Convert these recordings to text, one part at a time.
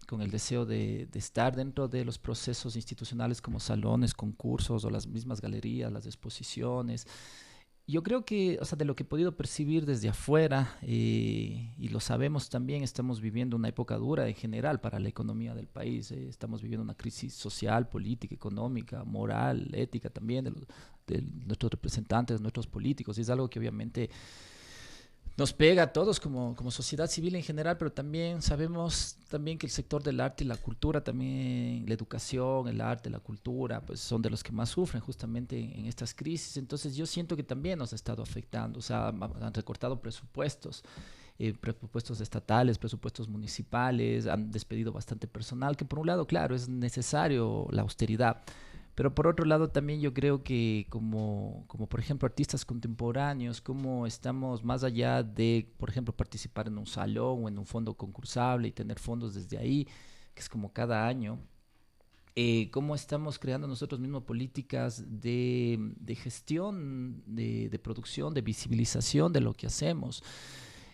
con el deseo de estar dentro de los procesos institucionales como salones, concursos o las mismas galerías, las exposiciones. Yo creo que, o sea, de lo que he podido percibir desde afuera, y lo sabemos también, estamos viviendo una época dura en general para la economía del país. Estamos viviendo una crisis social, política, económica, moral, ética también de nuestros representantes, de nuestros políticos. Y es algo que obviamente nos pega a todos como sociedad civil en general, pero también sabemos también que el sector del arte y la cultura, también la educación, el arte, la cultura, pues son de los que más sufren justamente en estas crisis. Entonces yo siento que también nos ha estado afectando, o sea, han recortado presupuestos, presupuestos estatales, presupuestos municipales, han despedido bastante personal, que por un lado, claro, es necesario la austeridad, pero por otro lado también yo creo que como por ejemplo artistas contemporáneos, como estamos más allá de, por ejemplo, participar en un salón o en un fondo concursable y tener fondos desde ahí, que es como cada año, cómo estamos creando nosotros mismos políticas de gestión, de producción, de visibilización de lo que hacemos,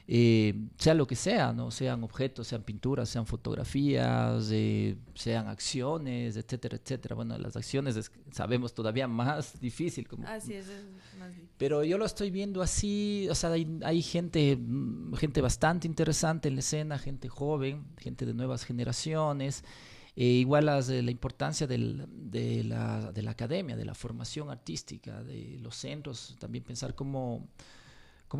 sea lo que sea, ¿no? Sean objetos, sean pinturas, sean fotografías, sean acciones, etcétera, etcétera. Bueno, las acciones sabemos todavía más difícil, Así es más pero difícil. yo lo estoy viendo así, o sea, hay gente, gente bastante interesante en la escena, gente joven, gente de nuevas generaciones. Igual la importancia de la academia, de la formación artística, de los centros, también pensar cómo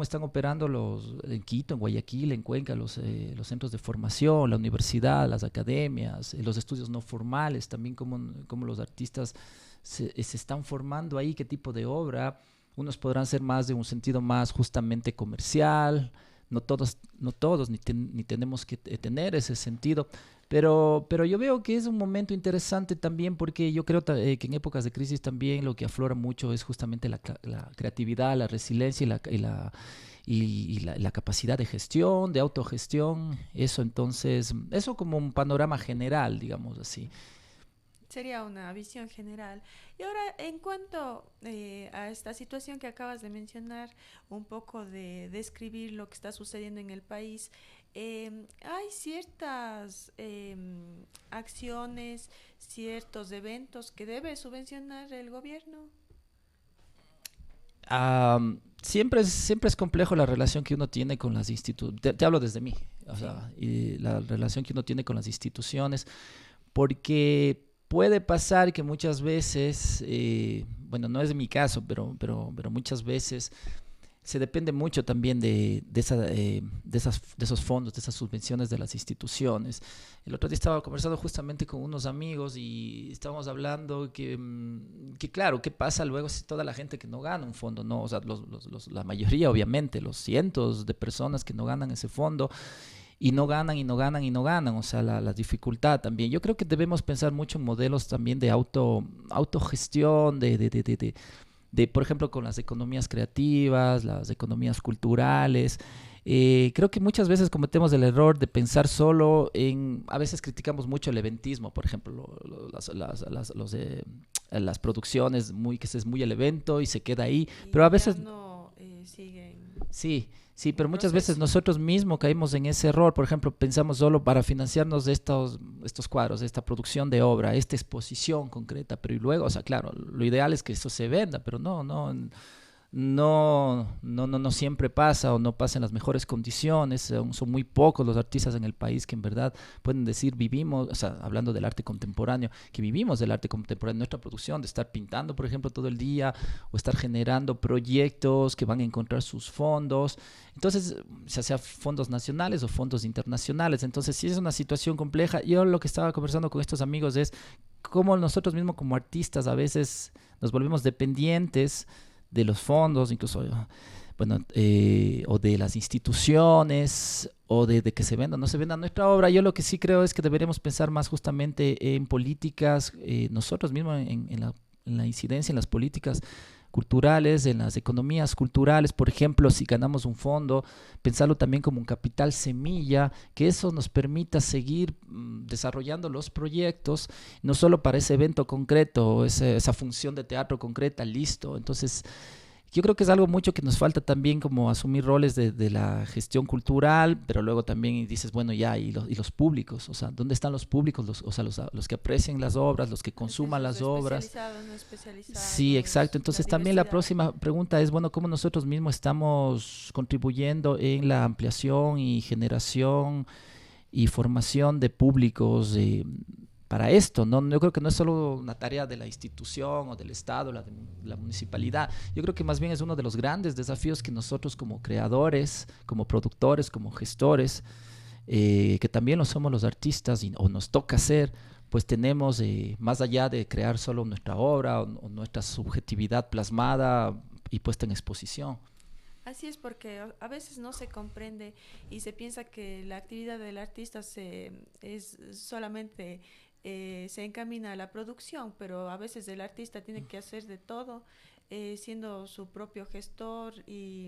están operando en Quito, en Guayaquil, en Cuenca, los centros de formación, la universidad, las academias, los estudios no formales, también cómo los artistas se están formando ahí, qué tipo de obra. Unos podrán ser más de un sentido más justamente comercial, no todos ni tenemos que tener ese sentido, pero yo veo que es un momento interesante también porque yo creo que en épocas de crisis también lo que aflora mucho es justamente la creatividad, la resiliencia y la capacidad de gestión, de autogestión. Eso entonces, eso como un panorama general, digamos así. Sería una visión general. Y ahora, en cuanto a esta situación que acabas de mencionar, un poco de describir lo que está sucediendo en el país, hay ciertas acciones, ciertos eventos que debe subvencionar el gobierno. Siempre es complejo la relación que uno tiene con las instituciones. Te hablo desde mí, o Sí. sea, y la relación que uno tiene con las instituciones, porque puede pasar que muchas veces, bueno, no es mi caso, pero muchas veces se depende mucho también de esos fondos, de esas subvenciones de las instituciones. El otro día estaba conversando justamente con unos amigos y estábamos hablando que claro, ¿qué pasa luego si toda la gente que no gana un fondo, no? O sea, la mayoría, obviamente, los cientos de personas que no ganan ese fondo y no ganan y no ganan y no ganan, o sea, la dificultad también. Yo creo que debemos pensar mucho en modelos también de autogestión, por ejemplo, con las economías creativas, las economías culturales. Creo que muchas veces cometemos el error de pensar solo a veces criticamos mucho el eventismo, por ejemplo, las producciones, que es muy el evento y se queda ahí, pero Y a ya veces no siguen sí, sí, un pero muchas veces proceso. nosotros mismos caímos en ese error. Por ejemplo, pensamos solo para financiarnos de estos cuadros, de esta producción de obra, esta exposición concreta, pero y luego, o sea, claro, lo ideal es que eso se venda, pero no siempre pasa o no pasa en las mejores condiciones. Son muy pocos los artistas en el país que en verdad pueden decir vivimos, o sea, hablando del arte contemporáneo, que vivimos del arte contemporáneo, nuestra producción, de estar pintando, por ejemplo, todo el día o estar generando proyectos que van a encontrar sus fondos. Entonces, ya sea fondos nacionales o fondos internacionales. Entonces, sí es una situación compleja. Yo lo que estaba conversando con estos amigos es cómo nosotros mismos como artistas a veces nos volvemos dependientes de los fondos, incluso, bueno, o de las instituciones, o de que se venda o no se venda nuestra obra. Yo lo que sí creo es que deberíamos pensar más justamente en políticas, nosotros mismos, en la incidencia en las políticas culturales, en las economías culturales. Por ejemplo, si ganamos un fondo, pensarlo también como un capital semilla, que eso nos permita seguir desarrollando los proyectos, no solo para ese evento concreto, esa función de teatro concreta, listo. Entonces, Yo creo que es algo mucho que nos falta también como asumir roles de la gestión cultural, pero luego también dices, bueno, ya, y los públicos, o sea, ¿dónde están los públicos? O sea, los que aprecien las obras, los que Es que consuman esos las obras. especializados, no Sí, exacto. especializados, la Entonces también la diversidad. próxima pregunta es, bueno, ¿cómo nosotros mismos estamos contribuyendo en la ampliación y generación y formación de públicos para esto? ¿No? Yo creo que no es solo una tarea de la institución o del Estado, la municipalidad. Yo creo que más bien es uno de los grandes desafíos que nosotros como creadores, como productores, como gestores, que también lo somos los artistas o nos toca hacer, pues tenemos, más allá de crear solo nuestra obra o nuestra subjetividad plasmada y puesta en exposición. Así es porque a veces no se comprende y se piensa que la actividad del artista es solamente se encamina a la producción, pero a veces el artista tiene que hacer de todo, siendo su propio gestor y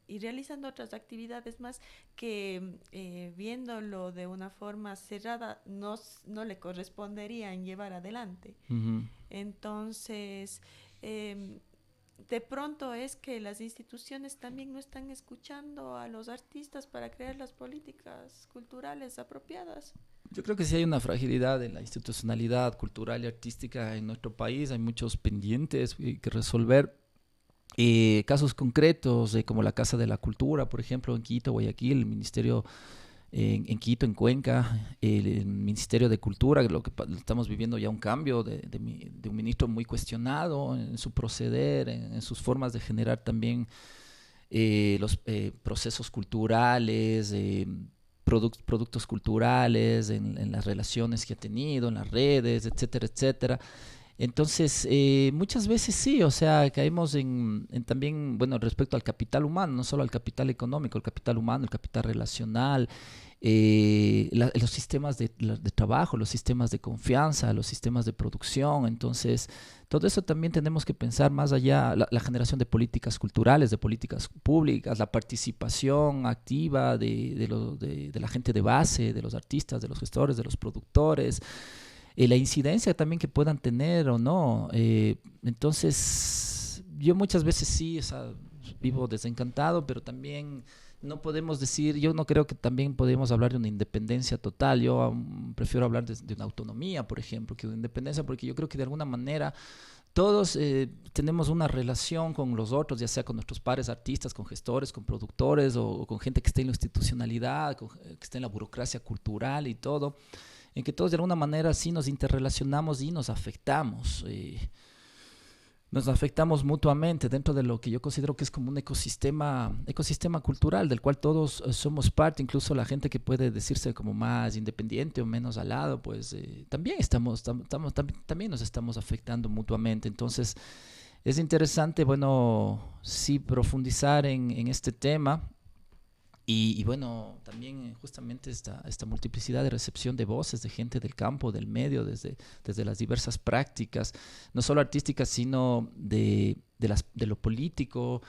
realizando otras actividades más que viéndolo de una forma cerrada no le corresponderían llevar adelante. Ujú. Entonces, em, de pronto es que las instituciones también no están escuchando a los artistas para crear las políticas culturales apropiadas. Yo creo que sí hay una fragilidad en la institucionalidad cultural y artística en nuestro país, hay muchos pendientes que resolver. Casos concretos, como la Casa de la Cultura, por ejemplo, en Quito, Guayaquil, el Ministerio en Quito, en Cuenca, el Ministerio de Cultura, estamos viviendo ya un cambio de un ministro muy cuestionado en su proceder, en sus formas de generar también los procesos culturales, productos culturales, en las relaciones que ha tenido, en las redes, etcétera, etcétera. Entonces, muchas veces sí, o sea, caemos en también, bueno, respecto al capital humano, no solo al capital económico, el capital humano, el capital relacional, los sistemas de trabajo, los sistemas de confianza, los sistemas de producción. Entonces, todo eso también tenemos que pensar más allá, la generación de políticas culturales, de políticas públicas, la participación activa de la gente de base, de los artistas, de los gestores, de los productores, la incidencia también que puedan tener o no. Entonces, yo muchas veces sí, o sea, vivo desencantado, pero también no podemos decir, yo no creo que también podemos hablar de una independencia total. Yo prefiero hablar de una autonomía, por ejemplo, que de independencia, porque yo creo que de alguna manera todos tenemos una relación con los otros, ya sea con nuestros pares artistas, con gestores, con productores o con gente que está en la institucionalidad, que está en la burocracia cultural y todo, en que todos de alguna manera sí nos interrelacionamos y nos afectamos mutuamente dentro de lo que yo considero que es como un ecosistema cultural del cual todos somos parte, incluso la gente que puede decirse como más independiente o menos al lado, pues también también nos estamos afectando mutuamente. Entonces es interesante, bueno, sí profundizar en este tema. Y bueno, también justamente esta multiplicidad de recepción de voces de gente del campo, del medio, desde las diversas prácticas, no solo artísticas, sino de lo político,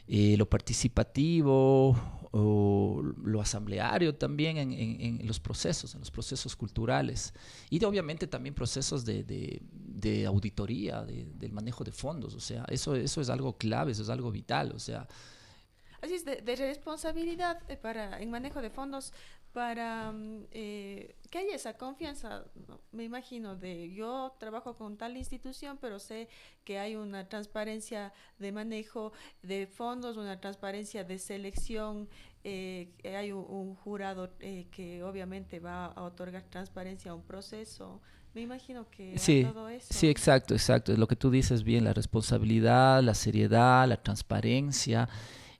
lo participativo o lo asambleario también en en los procesos culturales. Y obviamente también procesos de auditoría, del manejo de fondos. O sea, eso es algo clave, eso es algo vital. O sea, Así es, de responsabilidad en manejo de fondos para que haya esa confianza, ¿no? Me imagino de yo trabajo con tal institución, pero sé que hay una transparencia de manejo de fondos, una transparencia de selección, que hay un jurado que obviamente va a otorgar transparencia a un proceso. Me imagino que a sí, todo sí, eso. exacto, exacto. Es lo que tú dices bien, la responsabilidad, la seriedad, la transparencia,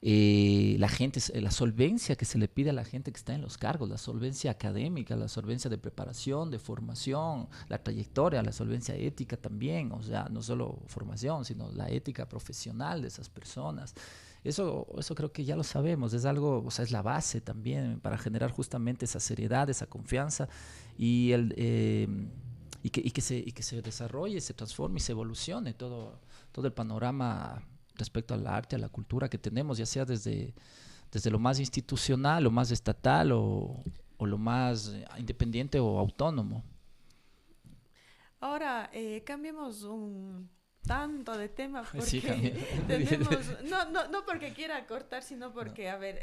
la solvencia que se le pide a la gente que está en los cargos, la solvencia académica, la solvencia de preparación, de formación, la trayectoria, la solvencia ética también, o sea, no solo formación, sino la ética profesional de esas personas. Eso creo que ya lo sabemos, es algo, o sea, es la base también para generar justamente esa seriedad, esa confianza y que se desarrolle, se transforme y se evolucione todo el panorama respecto al arte, a la cultura que tenemos, ya sea desde lo más institucional, lo más estatal o lo más independiente o autónomo. Ahora, cambiemos tanto de tema Sí, porque tenemos, no porque quiera cortar, sino porque, a ver,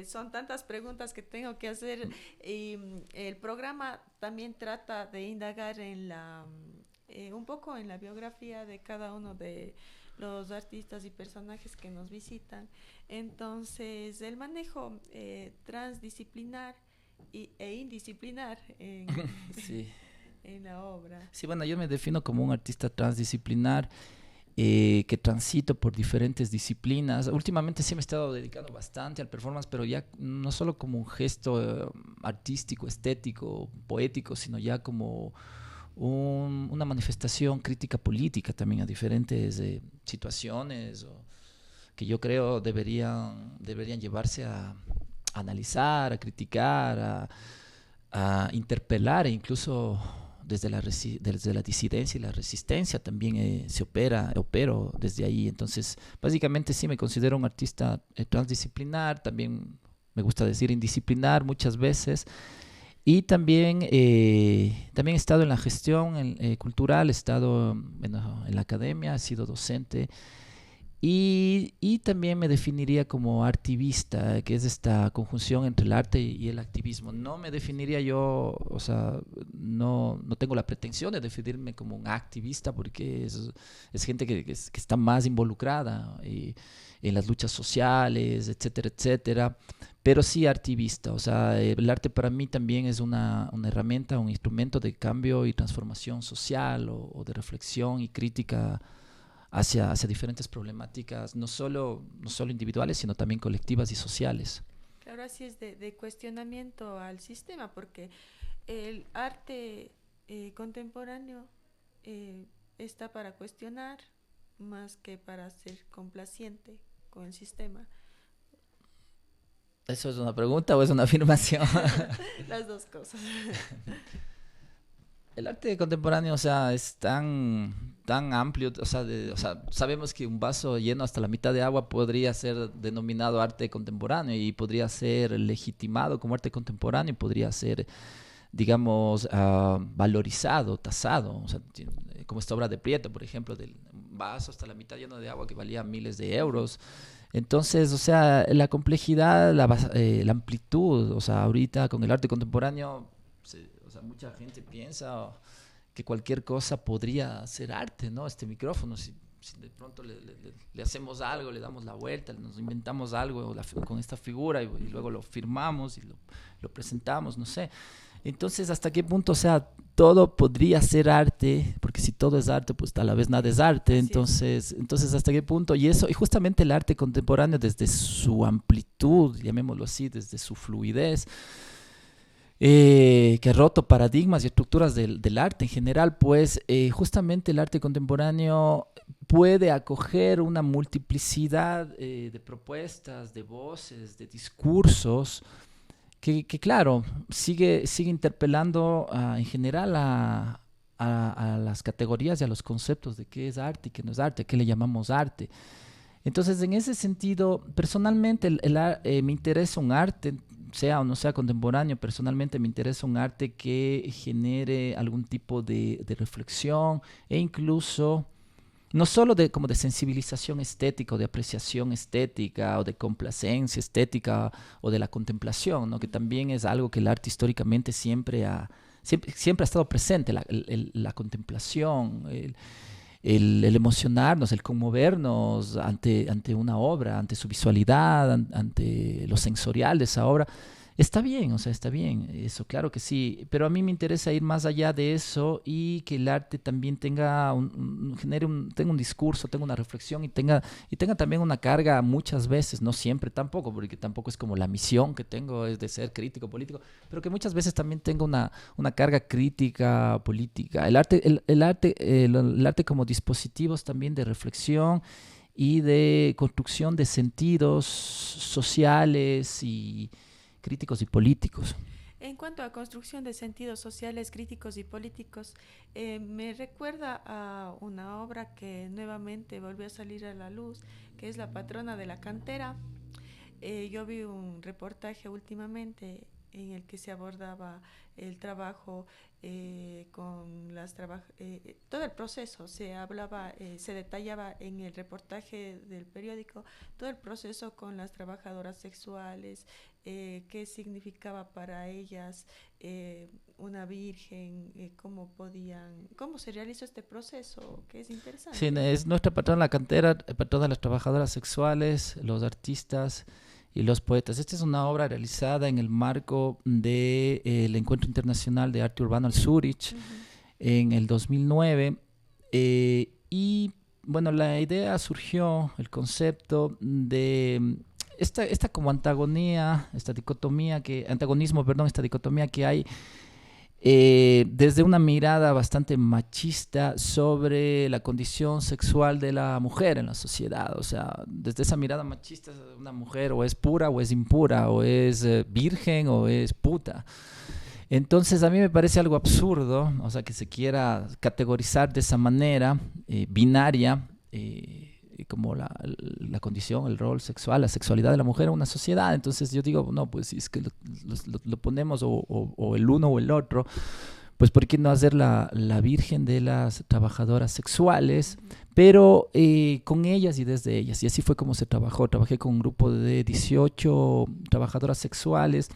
son tantas preguntas que tengo que hacer y el programa también trata de indagar en un poco en la biografía de cada uno de los artistas y personajes que nos visitan. Entonces, el manejo transdisciplinar e indisciplinar sí. en la obra. Sí, bueno, yo me defino como un artista transdisciplinar que transito por diferentes disciplinas. Últimamente sí me he estado dedicando bastante al performance, pero ya no solo como un gesto artístico, estético, poético, sino ya como una manifestación crítica política también a diferentes situaciones que yo creo deberían llevarse a analizar, a criticar, a interpelar e incluso desde la disidencia y la resistencia también opero desde ahí. Entonces, básicamente sí me considero un artista transdisciplinar, también me gusta decir indisciplinar muchas veces. Y también he estado en la gestión cultural, he estado en la academia, he sido docente y también me definiría como activista, que es esta conjunción entre el arte y el activismo. No me definiría yo, o sea, no tengo la pretensión de definirme como un activista porque es gente que está más involucrada en las luchas sociales, etcétera, etcétera. Pero sí activista, o sea, el arte para mí también es una herramienta, un instrumento de cambio y transformación social o de reflexión y crítica hacia diferentes problemáticas, no solo individuales, sino también colectivas y sociales. Claro, así es de cuestionamiento al sistema, porque el arte contemporáneo está para cuestionar más que para ser complaciente con el sistema. ¿Eso es una pregunta o es una afirmación? Las dos cosas. El arte contemporáneo, o sea, es tan amplio, o sea, sabemos que un vaso lleno hasta la mitad de agua podría ser denominado arte contemporáneo y podría ser legitimado como arte contemporáneo y podría ser, digamos, valorizado, tasado, o sea, como esta obra de Prieto, por ejemplo, del vaso hasta la mitad lleno de agua que valía miles de euros. Entonces, o sea, la complejidad, la amplitud, o sea, ahorita con el arte contemporáneo, o sea, mucha gente piensa que cualquier cosa podría ser arte, ¿no? Este micrófono, si de pronto le hacemos algo, le damos la vuelta, nos inventamos algo con esta figura y luego lo firmamos y lo presentamos, no sé. Entonces, ¿hasta qué punto, o sea, todo podría ser arte? Porque si todo es arte, pues a la vez nada es arte. Entonces, ¿hasta qué punto? Y justamente el arte contemporáneo, desde su amplitud, llamémoslo así, desde su fluidez, que ha roto paradigmas y estructuras del arte en general, pues justamente el arte contemporáneo puede acoger una multiplicidad de propuestas, de voces, de discursos, que claro, sigue interpelando en general a las categorías y a los conceptos de qué es arte y qué no es arte, qué le llamamos arte. Entonces, en ese sentido, personalmente me interesa un arte, sea o no sea contemporáneo, personalmente me interesa un arte que genere algún tipo de reflexión e incluso no solo como de sensibilización estética o de apreciación estética o de complacencia estética o de la contemplación, ¿no? Que también es algo que el arte históricamente siempre ha estado presente, la contemplación, el emocionarnos, el conmovernos ante una obra, ante su visualidad, ante lo sensorial de esa obra. Está bien, o sea, está bien, eso, claro que sí, pero a mí me interesa ir más allá de eso y que el arte también tenga un discurso, tenga una reflexión y tenga también una carga muchas veces, no siempre tampoco, porque tampoco es como la misión que tengo es de ser crítico político, pero que muchas veces también tenga una carga crítica política. El arte como dispositivos también de reflexión y de construcción de sentidos sociales y críticos y políticos. En cuanto a construcción de sentidos sociales, críticos y políticos, me recuerda a una obra que nuevamente volvió a salir a la luz, que es La patrona de la cantera. Yo vi un reportaje últimamente en el que se abordaba el trabajo con todo el proceso se hablaba, se detallaba en el reportaje del periódico todo el proceso con las trabajadoras sexuales, qué significaba para ellas una virgen, cómo se realizó este proceso, que es Sí, interesante. es nuestra patrona la cantera, patrona de las trabajadoras sexuales, los artistas y los poetas. Esta es una obra realizada en el marco del Encuentro Internacional de Arte Urbano al Zurich Ujú. en el 2009. Y bueno, la idea surgió, el concepto de esta como antagonía, esta dicotomía antagonismo, perdón, esta dicotomía que hay desde una mirada bastante machista sobre la condición sexual de la mujer en la sociedad. O sea, desde esa mirada machista, una mujer o es pura o es impura, o es virgen o es puta. Entonces a mí me parece algo absurdo, o sea, que se quiera categorizar de esa manera, binaria, como la condición, el rol sexual, la sexualidad de la mujer en una sociedad. Entonces yo digo, no, pues si es que lo ponemos o el uno o el otro, pues ¿por qué no hacer la virgen de las trabajadoras sexuales? Ujú. Pero con ellas y desde ellas. Y así fue como se trabajó. Trabajé con un grupo de 18 trabajadoras sexuales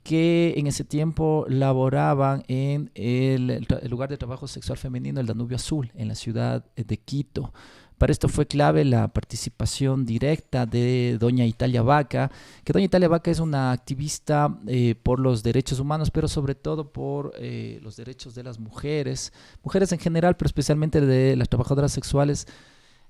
que en ese tiempo laboraban en el lugar de trabajo sexual femenino, el Danubio Azul, en la ciudad de Quito. Para esto fue clave la participación directa de doña Italia Vaca, que doña Italia Vaca es una activista por los derechos humanos, pero sobre todo por los derechos de las mujeres en general, pero especialmente de las trabajadoras sexuales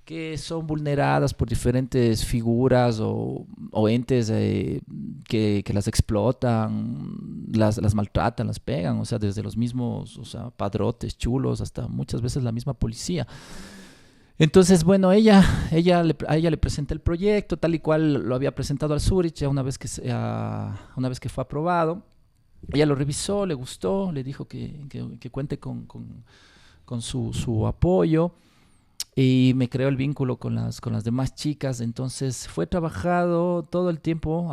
que son vulneradas por diferentes figuras o entes que las explotan, las maltratan, las pegan, o sea, desde los mismos, o sea, padrotes, chulos, hasta muchas veces la misma policía. Ujú. Entonces, bueno, a ella le presenté el proyecto, tal y cual lo había presentado al Zurich, ya una vez que fue aprobado. Ella lo revisó, le gustó, le dijo que cuente con su apoyo y me creó el vínculo con las demás chicas. Entonces fue trabajado todo el tiempo,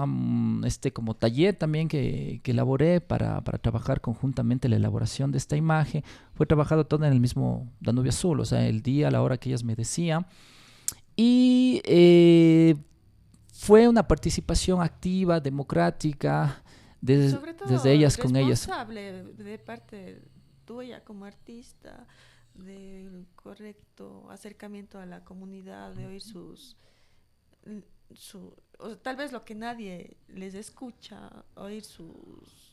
como taller también que elaboré para trabajar conjuntamente la elaboración de esta imagen. Fue trabajado todo en el mismo Danubio Azul, o sea, el día, la hora que ellas me decían. Y fue una participación activa, democrática, Y sobre desde todo ellas con ellas. responsable de parte tuya como artista del correcto acercamiento a la comunidad, de oír l- o tal vez lo que nadie les escucha, oír sus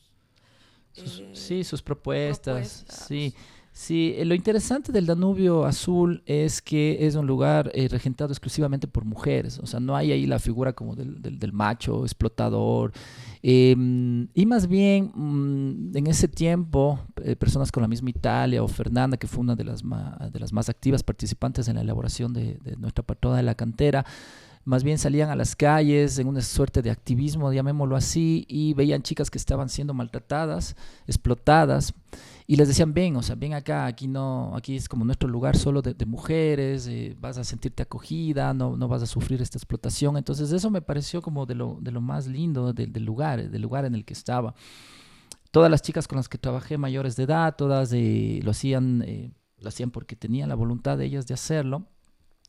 Sí, sus propuestas, sí. propuestas. Sí, lo interesante del Danubio Azul es que es un lugar regentado exclusivamente por mujeres, o sea, no hay ahí la figura como del macho explotador. Y más bien, en ese tiempo, personas con la misma Italia o Fernanda, que fue una de las más activas participantes en la elaboración de nuestra patrona de la cantera, más bien salían a las calles en una suerte de activismo, llamémoslo así, y veían chicas que estaban siendo maltratadas, explotadas, y les decían, ven, o sea, ven acá, aquí no, aquí es como nuestro lugar solo de mujeres, vas a sentirte acogida, no vas a sufrir esta explotación. Entonces eso me pareció como de lo más lindo del lugar en el que estaba. Todas las chicas con las que trabajé mayores de edad, todas lo hacían porque tenían la voluntad de ellas de hacerlo.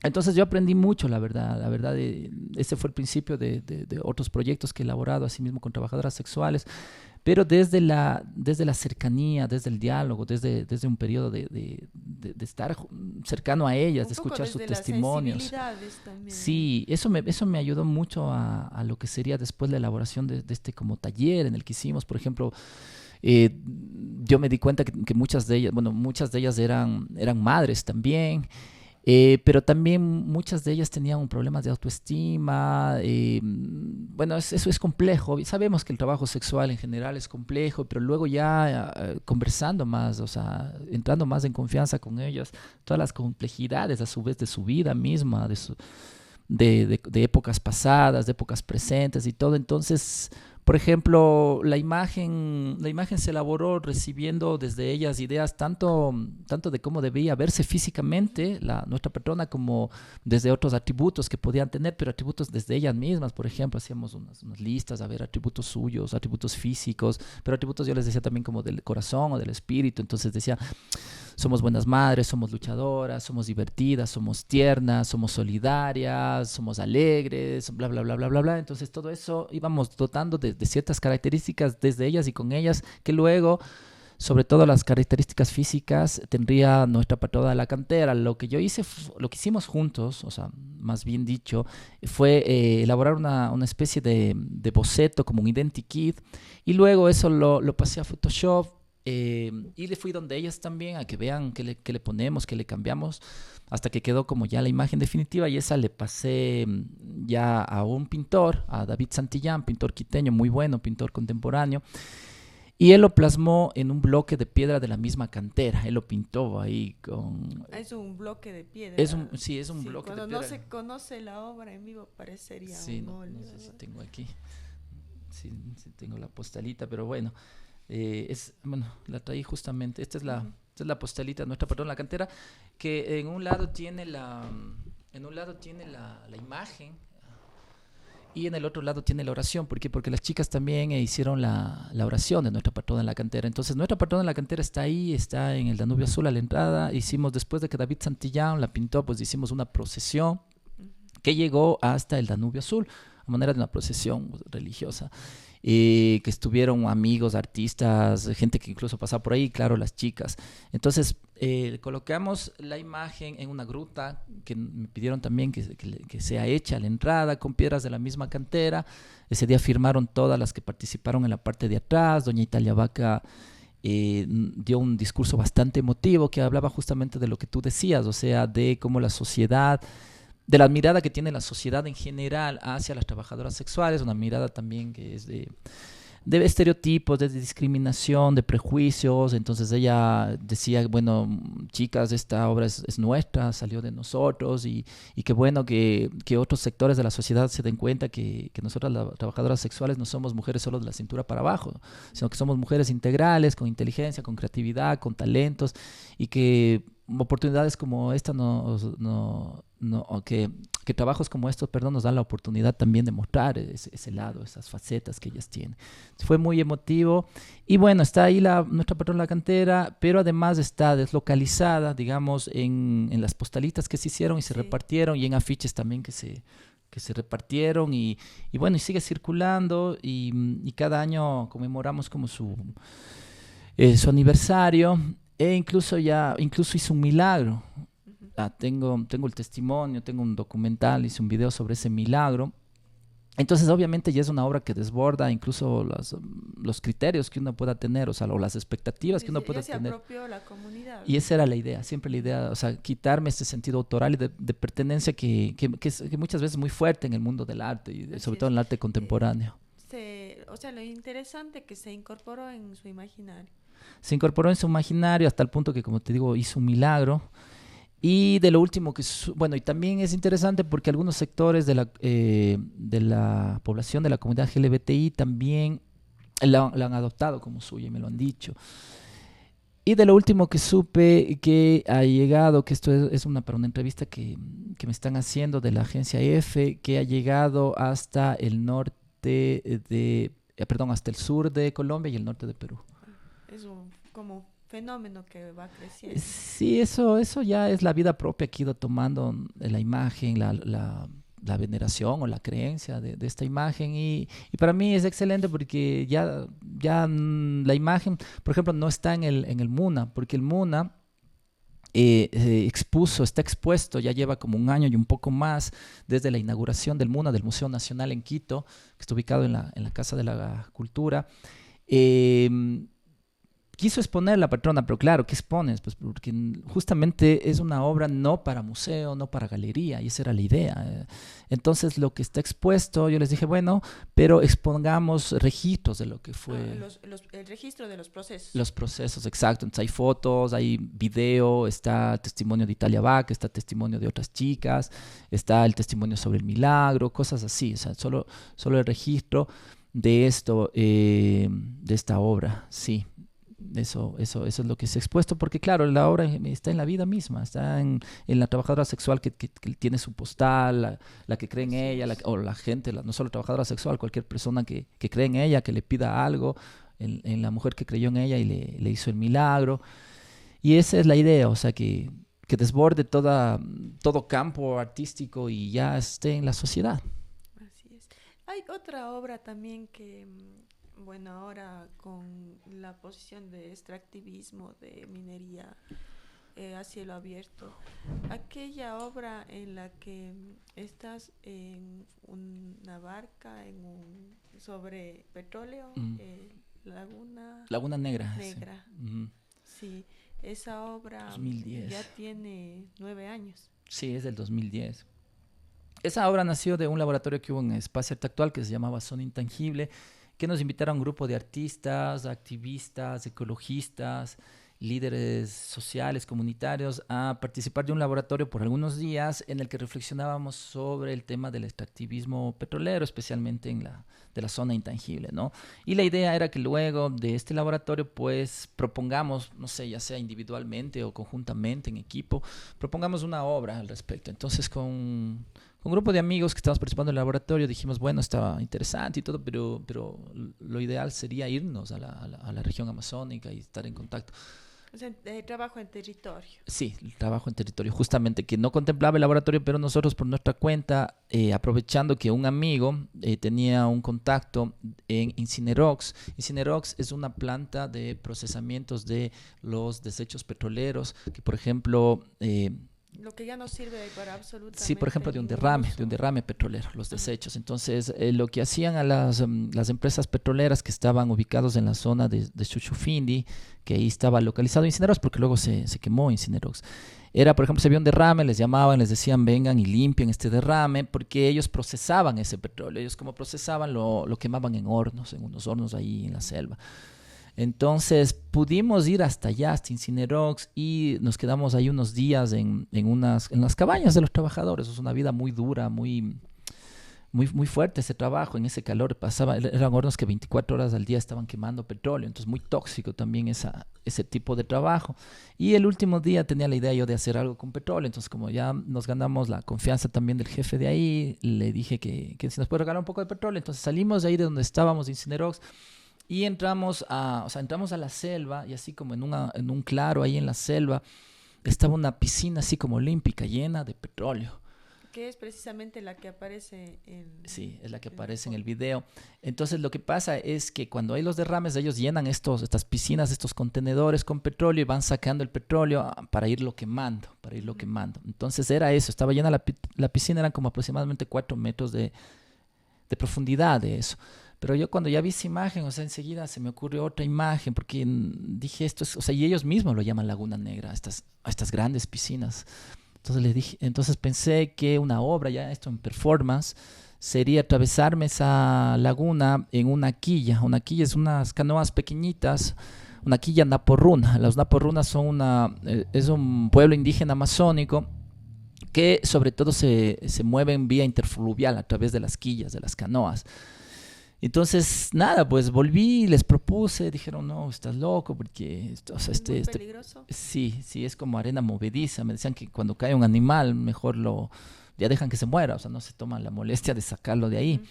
Entonces yo aprendí mucho, la verdad, ese fue el principio de otros proyectos que he elaborado, así mismo con trabajadoras sexuales, pero desde la cercanía, desde el diálogo, desde un periodo de estar cercano a ellas, de Un poco escuchar sus desde las testimonios. sensibilidades también. Sí, eso me ayudó mucho a lo que sería después la elaboración de este como taller en el que hicimos, por ejemplo, yo me di cuenta que muchas de ellas, bueno, muchas de ellas eran madres también, pero también muchas de ellas tenían un problema de autoestima. Bueno, eso es complejo. Sabemos que el trabajo sexual en general es complejo, pero luego ya conversando más, o sea, entrando más en confianza con ellas, todas las complejidades a su vez de su vida misma, de épocas pasadas, de épocas presentes y todo. Entonces, por ejemplo, la imagen se elaboró recibiendo desde ellas ideas tanto de cómo debía verse físicamente nuestra patrona, como desde otros atributos que podían tener, pero atributos desde ellas mismas. Por ejemplo, hacíamos unas listas, a ver, atributos suyos, atributos físicos, pero atributos yo les decía también como del corazón o del espíritu. Entonces decía, somos buenas madres, somos luchadoras, somos divertidas, somos tiernas, somos solidarias, somos alegres, bla, bla, bla, bla, bla, bla. Entonces todo eso íbamos dotando de ciertas características desde ellas y con ellas, que luego, sobre todo las características físicas, tendría nuestra patrona de la cantera. Lo que yo hice, lo que hicimos juntos, o sea, más bien dicho, fue elaborar una especie de boceto, como un identikit, y luego eso lo pasé a Photoshop. Y le fui donde ellas también a que vean qué le ponemos, qué le cambiamos, hasta que quedó como ya la imagen definitiva, y esa le pasé ya a un pintor, a David Santillán, pintor quiteño, muy bueno, pintor contemporáneo, y él lo plasmó en un bloque de piedra de la misma cantera. Él lo pintó ahí con... Es un bloque de piedra. Sí, es un bloque de piedra. Cuando no se conoce la obra en vivo parecería un óleo. No sé si tengo aquí, sí tengo la postalita, pero bueno. Bueno, la traí justamente. Esta es la postalita de nuestra patrona, la cantera, que en un lado tiene la imagen, y en el otro lado tiene la oración. ¿Por qué? Porque las chicas también hicieron la oración de nuestra patrona en la cantera. Entonces nuestra patrona en la cantera está ahí, está en el Danubio Azul a la entrada. Hicimos, después de que David Santillán la pintó, pues hicimos una procesión que llegó hasta el Danubio Azul, a manera de una procesión religiosa. Que estuvieron amigos, artistas, gente que incluso pasaba por ahí, claro, las chicas. Entonces colocamos la imagen en una gruta que me pidieron también que sea hecha a la entrada con piedras de la misma cantera. Ese día firmaron todas las que participaron en la parte de atrás. Doña Italia Vaca dio un discurso bastante emotivo que hablaba justamente de lo que tú decías, o sea, de cómo la sociedad, de la mirada que tiene la sociedad en general hacia las trabajadoras sexuales, una mirada también que es de estereotipos, de discriminación, de prejuicios. Entonces ella decía, bueno, chicas, esta obra es nuestra, salió de nosotros, y qué bueno que otros sectores de la sociedad se den cuenta que nosotras las trabajadoras sexuales no somos mujeres solo de la cintura para abajo, sino que somos mujeres integrales, con inteligencia, con creatividad, con talentos, y que oportunidades como esta que trabajos como estos, perdón, nos dan la oportunidad también de mostrar ese lado, esas facetas que ellas tienen. Fue muy emotivo, y bueno, está ahí nuestra patrona la cantera, pero además está deslocalizada, digamos, en las postalitas que se hicieron y se repartieron, y en afiches también que se repartieron, y bueno, y sigue circulando, y cada año conmemoramos como su aniversario. Incluso hizo un milagro. Tengo el testimonio, tengo un documental, hice un video sobre ese milagro. Entonces, obviamente, ya es una obra que desborda incluso los criterios que uno pueda tener, o sea, o las expectativas que uno pueda tener. Se apropió la comunidad. Y esa era la idea, siempre la idea, o sea, quitarme ese sentido autoral y de pertenencia que muchas veces es muy fuerte en el mundo del arte, y sobre todo en el arte contemporáneo. O sea, lo interesante que se incorporó en su imaginario. Se incorporó en su imaginario hasta el punto que, como te digo, hizo un milagro. Y de lo último bueno, y también es interesante porque algunos sectores de la población, de la comunidad LGBTI, también la han adoptado como suya, y me lo han dicho. Y de lo último que supe que ha llegado, que esto es para una entrevista que me están haciendo de la agencia EFE, que ha llegado hasta el hasta el sur de Colombia y el norte de Perú. Es como fenómeno que va creciendo. Sí, eso ya es la vida propia que ha ido tomando la imagen, la veneración o la creencia de esta imagen, y para mí es excelente porque ya la imagen, por ejemplo, no está en el MUNA, porque el MUNA está expuesto, ya lleva como un año y un poco más desde la inauguración del MUNA, del Museo Nacional en Quito, que está ubicado en la Casa de la Cultura. quiso exponer la patrona, pero claro, ¿qué expones? Pues porque justamente es una obra no para museo, no para galería, y esa era la idea. Entonces, lo que está expuesto, yo les dije, bueno, pero expongamos registros de lo que fue. El registro de los procesos. Los procesos, exacto. Entonces, hay fotos, hay video, está testimonio de Italia Vaca, está testimonio de otras chicas, está el testimonio sobre el milagro, cosas así. O sea, solo el registro de esto, de esta obra, sí. Eso es lo que se ha expuesto, porque claro, la obra está en la vida misma, está en la trabajadora sexual que tiene su postal, la que cree en ella, o la gente, no solo trabajadora sexual, cualquier persona que cree en ella, que le pida algo, en la mujer que creyó en ella y le hizo el milagro. Y esa es la idea, o sea, que desborde todo campo artístico y ya esté en la sociedad. Así es. Hay otra obra también que, bueno, ahora con la posición de extractivismo, de minería a cielo abierto, aquella obra en la que estás en una barca sobre petróleo, Laguna Negra. Negra. Sí, esa obra 2010. Ya tiene 9 años. Sí, es del 2010. Esa obra nació de un laboratorio que hubo en Espacio Arte Actual que se llamaba Zona Intangible, que nos invitaron a un grupo de artistas, activistas, ecologistas, líderes sociales, comunitarios, a participar de un laboratorio por algunos días en el que reflexionábamos sobre el tema del extractivismo petrolero, especialmente de la zona intangible, ¿no? Y la idea era que luego de este laboratorio, pues, propongamos, no sé, ya sea individualmente o conjuntamente, en equipo, propongamos una obra al respecto. Entonces, con un grupo de amigos que estábamos participando en el laboratorio, dijimos, bueno, estaba interesante y todo, pero lo ideal sería irnos a la región amazónica y estar en contacto. O sea, trabajo en territorio. Sí, el trabajo en territorio, justamente, que no contemplaba el laboratorio, pero nosotros por nuestra cuenta, aprovechando que un amigo tenía un contacto en Incinerox. Incinerox es una planta de procesamientos de los desechos petroleros, que por ejemplo... lo que ya no sirve para absolutamente. Sí, por ejemplo, de un derrame petrolero, los desechos. Entonces, lo que hacían a las empresas petroleras que estaban ubicados en la zona de Chuchufindi, que ahí estaba localizado Incinerox, porque luego se quemó Incinerox. Era, por ejemplo, si había un derrame, les llamaban, les decían, vengan y limpien este derrame, porque ellos procesaban ese petróleo. Ellos como procesaban, lo quemaban en unos hornos ahí en la selva. Entonces pudimos ir hasta allá, hasta Incinerox, y nos quedamos ahí unos días en las cabañas de los trabajadores. Es una vida muy dura, muy fuerte ese trabajo, en ese calor. Eran hornos que 24 horas al día estaban quemando petróleo, entonces muy tóxico también ese tipo de trabajo. Y el último día tenía la idea yo de hacer algo con petróleo, entonces como ya nos ganamos la confianza también del jefe de ahí, le dije que si nos puede regalar un poco de petróleo. Entonces salimos de ahí de donde estábamos, Incinerox, y entramos a la selva, y así como en un claro ahí en la selva estaba una piscina así como olímpica llena de petróleo. Que es precisamente la que aparece Sí, es la que aparece en el video. Entonces lo que pasa es que cuando hay los derrames, ellos llenan estas piscinas, estos contenedores con petróleo y van sacando el petróleo para irlo quemando. Entonces era eso, estaba llena la piscina, eran como aproximadamente 4 metros de profundidad de eso. Pero yo cuando ya vi esa imagen, o sea, enseguida se me ocurrió otra imagen, porque dije esto es, o sea, y ellos mismos lo llaman Laguna Negra, a estas grandes piscinas. Entonces pensé que una obra, ya esto en performance, sería atravesarme esa laguna en una quilla. Una quilla es unas canoas pequeñitas, una quilla naporruna. Los naporrunas son es un pueblo indígena amazónico que sobre todo se mueve en vía interfluvial a través de las quillas, de las canoas. Entonces, nada, pues volví y les propuse, dijeron, no, estás loco, porque, o sea, muy peligroso. Sí, es como arena movediza. Me decían que cuando cae un animal, mejor ya dejan que se muera, o sea, no se toman la molestia de sacarlo de ahí.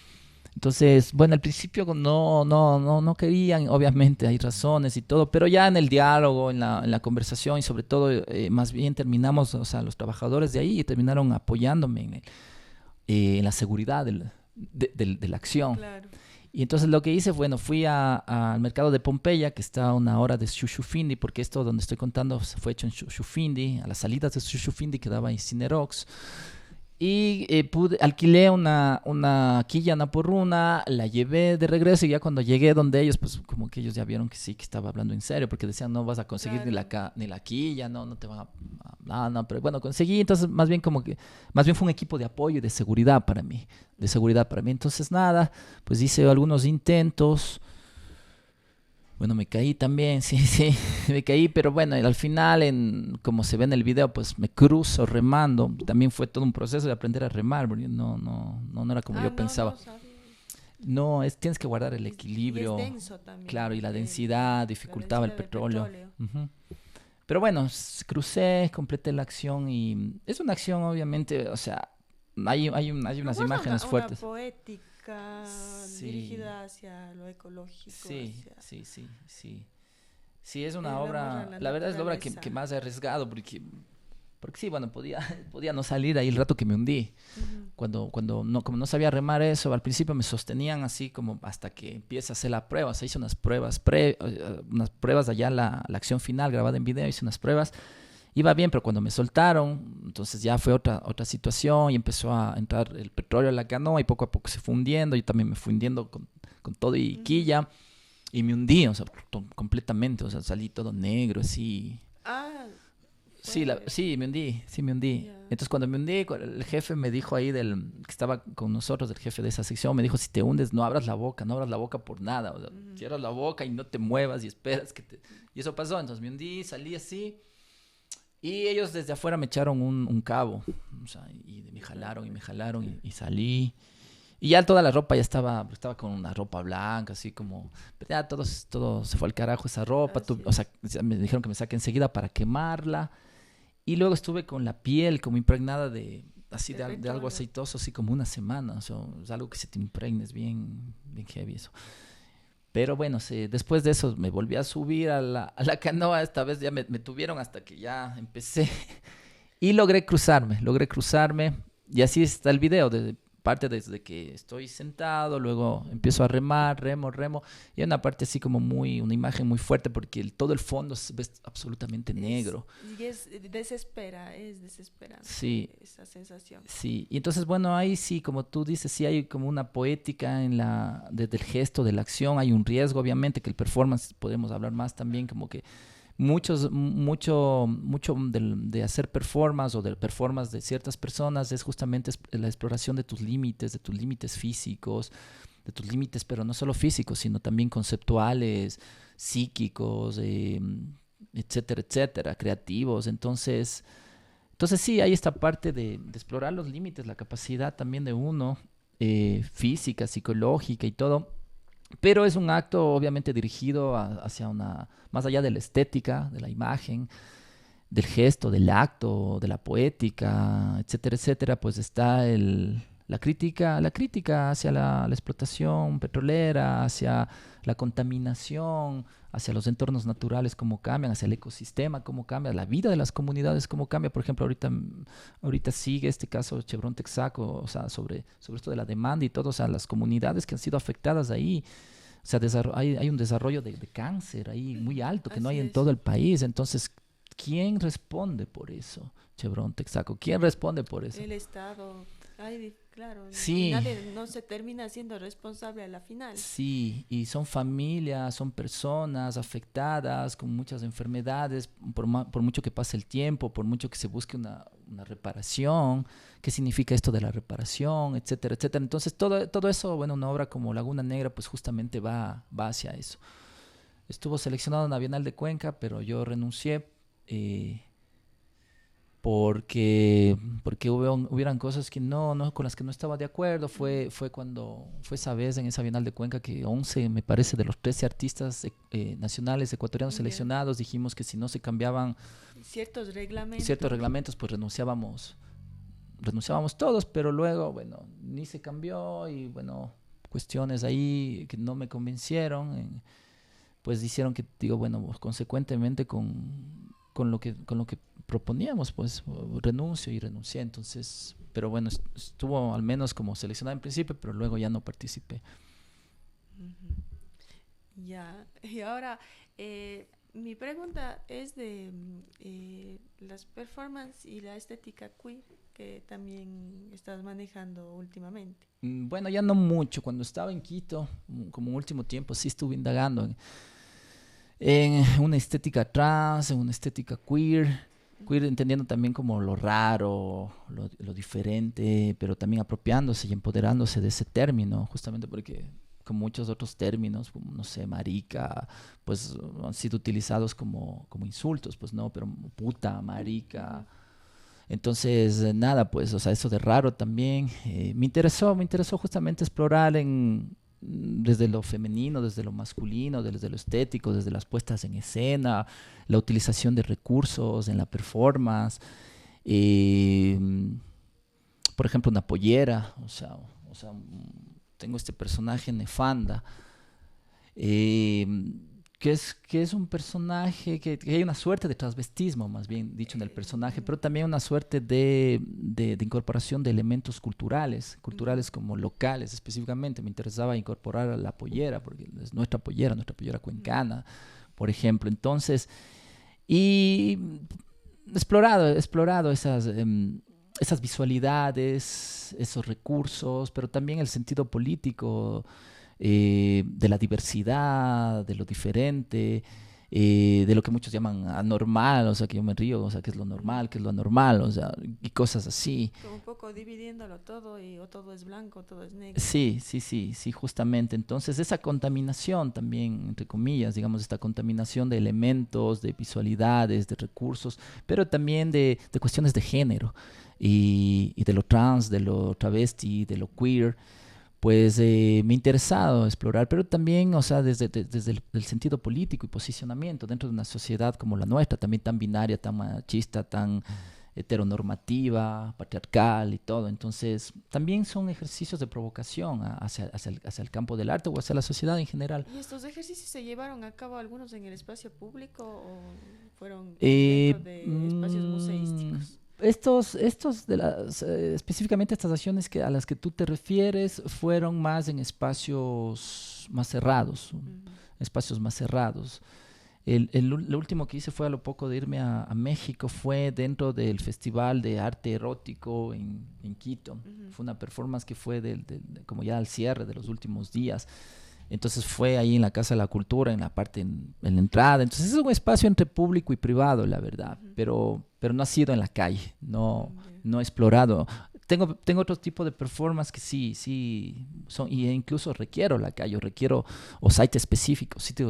Entonces, bueno, al principio no querían, obviamente hay razones y todo, pero ya en el diálogo, en la conversación y sobre todo, más bien terminamos, o sea, los trabajadores de ahí terminaron apoyándome en la seguridad de la acción. Claro. Y entonces lo que hice, bueno, fui al mercado de Pompeya, que está a una hora de Chuchufindi, porque esto donde estoy contando fue hecho en Chuchufindi, a las salidas de Chuchufindi quedaba Incinerox. Y alquilé una quilla Napurruna, la llevé de regreso y ya cuando llegué donde ellos, pues como que ellos ya vieron que sí, que estaba hablando en serio, porque decían, no vas a conseguir Claro. ni la quilla, no te van a... No, no, pero bueno, conseguí, entonces más bien como que, más bien fue un equipo de apoyo y de seguridad para mí, de seguridad para mí. Entonces nada, pues hice algunos intentos. Bueno, me caí también, sí, sí, me caí, pero bueno, al final, como se ve en el video, pues me cruzo remando. También fue todo un proceso de aprender a remar, porque no era como Ah, yo no, no pensaba. sabía. No, tienes que guardar el Y es equilibrio, denso también claro, y la el, densidad la dificultaba el densidad del petróleo. petróleo. Ujú. Pero bueno, crucé, completé la acción y es una acción, obviamente, o sea, hay Me unas gusta imágenes una fuertes. poética Sí, dirigida hacia lo ecológico, sí, hacia sí, sí, sí. Sí, es una el amor a obra, la la verdad es la obra que naturaleza. más he arriesgado, porque sí, bueno, podía no salir ahí el rato que me hundí. Ujú, Cuando no, como no sabía remar eso, al principio me sostenían así como hasta que empieza a hacer la prueba. O sea, hice unas pruebas allá, la acción final grabada en video, hice unas pruebas. Iba bien, pero cuando me soltaron, entonces ya fue otra situación y empezó a entrar el petróleo a la canoa y poco a poco se fue hundiendo. Yo también me fui hundiendo con todo y ujú. quilla y me hundí, o sea, completamente, o sea, salí todo negro, así. Ah, Sí, fuerte. sí, me hundí, sí me hundí. Ya. Entonces cuando me hundí, el jefe me dijo ahí que estaba con nosotros, el jefe de esa sección, me dijo, si te hundes, no abras la boca, no abras la boca por nada. O sea, Ujú. cierras la boca y no te muevas y esperas que te... Y eso pasó, entonces me hundí, salí así. Y ellos desde afuera me echaron un cabo, o sea, y me jalaron y me jalaron y salí. Y ya toda la ropa ya estaba con una ropa blanca, así como, pero ya todo se fue al carajo esa ropa, Así o sea, es. me dijeron que me saque enseguida para quemarla. Y luego estuve con la piel como impregnada así De de algo petróleo. aceitoso, así como una semana. O sea, es algo que se te impregne, es bien heavy eso. Pero bueno, después de eso me volví a subir a la canoa. Esta vez ya me tuvieron hasta que ya empecé. Y logré cruzarme. Y así está el video, parte desde que estoy sentado, luego empiezo a remar, remo. Y hay una parte así como una imagen muy fuerte porque todo el fondo se ve absolutamente negro. Y es desespera, es Sí, desesperante esa sensación. sí. Y entonces, bueno, ahí sí, como tú dices, sí hay como una poética desde el gesto, de la acción. Hay un riesgo, obviamente, que el performance, podemos hablar más también, como que mucho de hacer performance o del performance de ciertas personas es justamente la exploración de tus límites físicos, de tus límites, pero no solo físicos, sino también conceptuales, psíquicos, etcétera, etcétera, creativos. Entonces sí, hay esta parte de explorar los límites, la capacidad también de uno, física, psicológica y todo. Pero es un acto obviamente dirigido hacia más allá de la estética, de la imagen, del gesto, del acto, de la poética, etcétera, etcétera, pues está la crítica hacia la explotación petrolera, hacia la contaminación, hacia los entornos naturales, cómo cambian, hacia el ecosistema, cómo cambia, la vida de las comunidades, cómo cambia. Por ejemplo, ahorita sigue este caso Chevron Texaco, o sea, sobre esto de la demanda y todo, o sea, las comunidades que han sido afectadas ahí, o sea, hay un desarrollo de cáncer ahí muy alto que no Así hay en es. todo el país. Entonces, ¿quién responde por eso? Chevron Texaco, ¿quién responde por eso? El Estado, ay, claro, y Sí, nadie no se termina siendo responsable a la final. sí, y son familias, son personas afectadas con muchas enfermedades, por mucho que pase el tiempo, por mucho que se busque una reparación, qué significa esto de la reparación, etcétera, etcétera. Entonces, todo eso, bueno, una obra como Laguna Negra, pues justamente va hacia eso. Estuvo seleccionado en la Bienal de Cuenca, pero yo renuncié. eh, porque hubieran cosas que con las que no estaba de acuerdo. Ujú. Fue esa vez en esa Bienal de Cuenca que 11 me parece, de los 13 artistas nacionales ecuatorianos Ya. seleccionados, dijimos que si no se cambiaban Ciertos ciertos reglamentos. reglamentos, pues renunciábamos todos, pero luego, bueno, ni se cambió y bueno, cuestiones ahí que no me convencieron. Pues hicieron que, digo, bueno, pues, consecuentemente con lo que proponíamos, pues renuncio y renuncié. Entonces, pero bueno, estuvo al menos como seleccionado en principio, pero luego ya no participé. Ujú. Ya. Y ahora, Mi pregunta es de las performances y la estética queer que también estás manejando últimamente. Bueno, ya no mucho. Cuando estaba en Quito, como último tiempo, sí estuve indagando en una estética trans, en una estética queer. Queer entendiendo también como lo raro, lo diferente, pero también apropiándose y empoderándose de ese término, justamente porque con muchos otros términos, como, no sé, marica, pues han sido utilizados como insultos, pues no, pero puta, marica. Entonces, nada, pues, o sea, eso de raro también. Me interesó justamente explorar desde lo femenino, desde lo masculino, desde lo estético, desde las puestas en escena, la utilización de recursos en la performance. eh, por ejemplo, una pollera, tengo este personaje Nefanda, eh, que es un personaje que hay una suerte de transvestismo, más bien dicho, en el personaje, pero también una suerte de incorporación de elementos culturales como locales específicamente. Me interesaba incorporar a la pollera, porque es nuestra pollera cuencana, por ejemplo. Entonces, y explorado esas visualidades, esos recursos, pero también el sentido político de la diversidad, de lo diferente, de lo que muchos llaman anormal, o sea, que yo me río, o sea, qué es lo normal, qué es lo anormal, o sea, y cosas así. Como un poco dividiéndolo todo y o todo es blanco, o todo es negro. Sí, justamente. Entonces, esa contaminación también, entre comillas, digamos, esta contaminación de elementos, de visualidades, de recursos, pero también de cuestiones de género y de lo trans, de lo travesti, de lo queer, pues me ha interesado explorar, pero también, o sea, desde el sentido político y posicionamiento dentro de una sociedad como la nuestra, también tan binaria, tan machista, tan heteronormativa, patriarcal y todo. Entonces, también son ejercicios de provocación hacia el campo del arte o hacia la sociedad en general. ¿Y estos ejercicios se llevaron a cabo algunos en el espacio público o fueron dentro Eh, de espacios museísticos? Específicamente estas acciones a las que tú te refieres fueron más en espacios más cerrados, Ujú. espacios más cerrados. Lo último que hice fue a lo poco de irme a México, fue dentro del Festival de Arte Erótico en Quito. Ujú. Fue una performance que fue como ya al cierre de los últimos días. Entonces fue ahí en la Casa de la Cultura, en la parte, en la entrada. Entonces es un espacio entre público y privado, la verdad, Ujú. pero no ha sido en la calle, Ya. no he explorado. Tengo otro tipo de performance que sí son, y incluso requiero la calle, requiero o sitios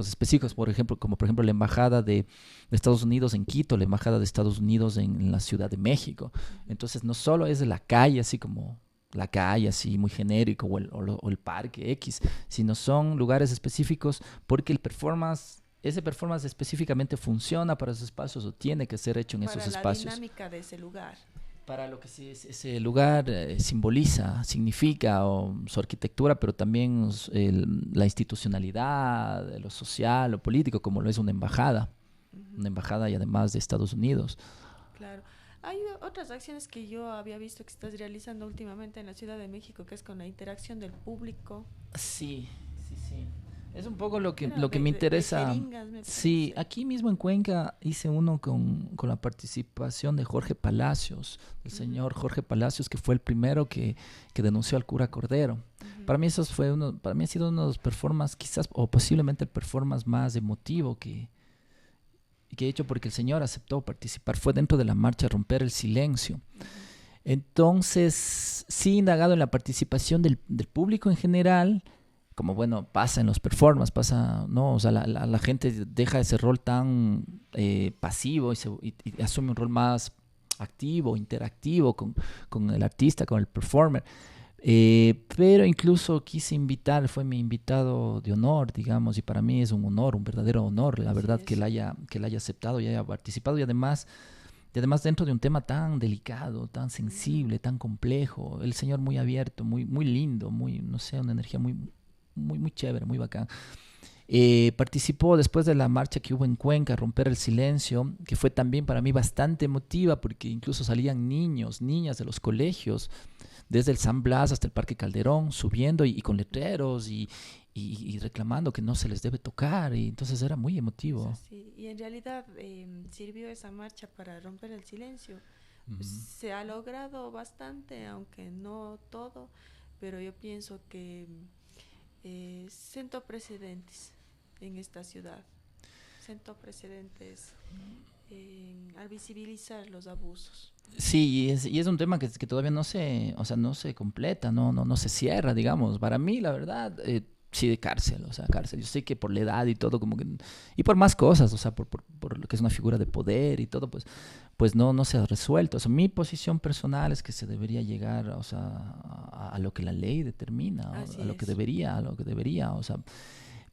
específicos, por ejemplo, como por ejemplo la Embajada de Estados Unidos en Quito, la Embajada de Estados Unidos en la Ciudad de México. Ujú. Entonces no solo es de la calle, así como la calle, así muy genérico, o el parque X, sino son lugares específicos porque ese performance específicamente funciona para esos espacios o tiene que ser hecho en esos Para la espacios. dinámica de ese lugar. Para lo que ese lugar simboliza, significa su arquitectura, pero también la institucionalidad, lo social, lo político, como lo es Ujú. una embajada y además de Estados Unidos. Claro. Hay otras acciones que yo había visto que estás realizando últimamente en la Ciudad de México, que es con la interacción del público. Sí. Es un poco Era lo que me de interesa. jeringas, me Sí, parece. aquí mismo en Cuenca hice uno con la participación de Jorge Palacios, el Ujú. señor Jorge Palacios, que fue el primero que denunció al cura Cordero. Ujú. Para mí ha sido uno de los performances, quizás, o posiblemente el performance más emotivo que he hecho porque el señor aceptó participar. Fue dentro de la marcha Romper el Silencio. Ujú. Entonces, sí he indagado en la participación del público en general, como bueno, pasa en los performances, pasa, ¿no? O sea, la gente deja ese rol tan pasivo y asume un rol más activo, interactivo con el artista, con el performer. Pero incluso quise invitar, fue mi invitado de honor, digamos, y para mí es un honor, un verdadero honor, la Así verdad, es. que él haya aceptado y haya participado y además dentro de un tema tan delicado, tan Ujú. sensible, tan complejo, el señor muy abierto, muy lindo, muy, no sé, una energía muy chévere, muy bacán. Participó después de la marcha que hubo en Cuenca, Romper el Silencio, que fue también para mí bastante emotiva porque incluso salían niños, niñas de los colegios desde el San Blas hasta el Parque Calderón, subiendo y con letreros y reclamando que no se les debe tocar, y entonces era muy Es emotivo. así. Y en realidad sirvió esa marcha para romper el silencio. Ujú. Se ha logrado bastante, aunque no todo, pero yo pienso que sentó precedentes en esta ciudad, sentó precedentes al visibilizar los abusos. Sí, y es un tema que todavía no se, o sea, no se completa, no se cierra, digamos. Para mí, la verdad, sí de cárcel, o sea, cárcel. Yo sé que por la edad y todo, como que, y por más cosas, o sea, por lo que es una figura de poder y todo, pues no se ha resuelto. O sea, mi posición personal es que se debería llegar, o sea, a lo que la ley determina, Así a lo que es. debería, a lo que debería, o sea,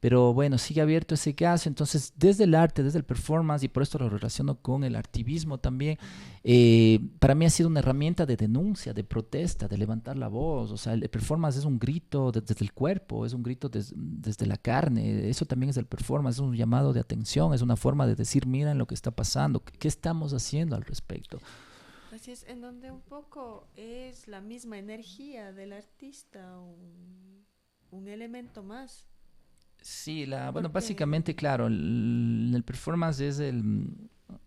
pero bueno, sigue abierto ese caso. Entonces, desde el arte, desde el performance, y por esto lo relaciono con el activismo también, Ujú. para mí ha sido una herramienta de denuncia, de protesta, de levantar la voz. O sea, el performance es un grito desde el cuerpo, es un grito desde la carne. Eso también es el performance, es un llamado de atención, es una forma de decir, miren lo que está pasando, qué estamos haciendo al respecto. Así es, en donde un poco es la misma energía del artista, un elemento más, Sí, bueno, porque básicamente, claro, el performance es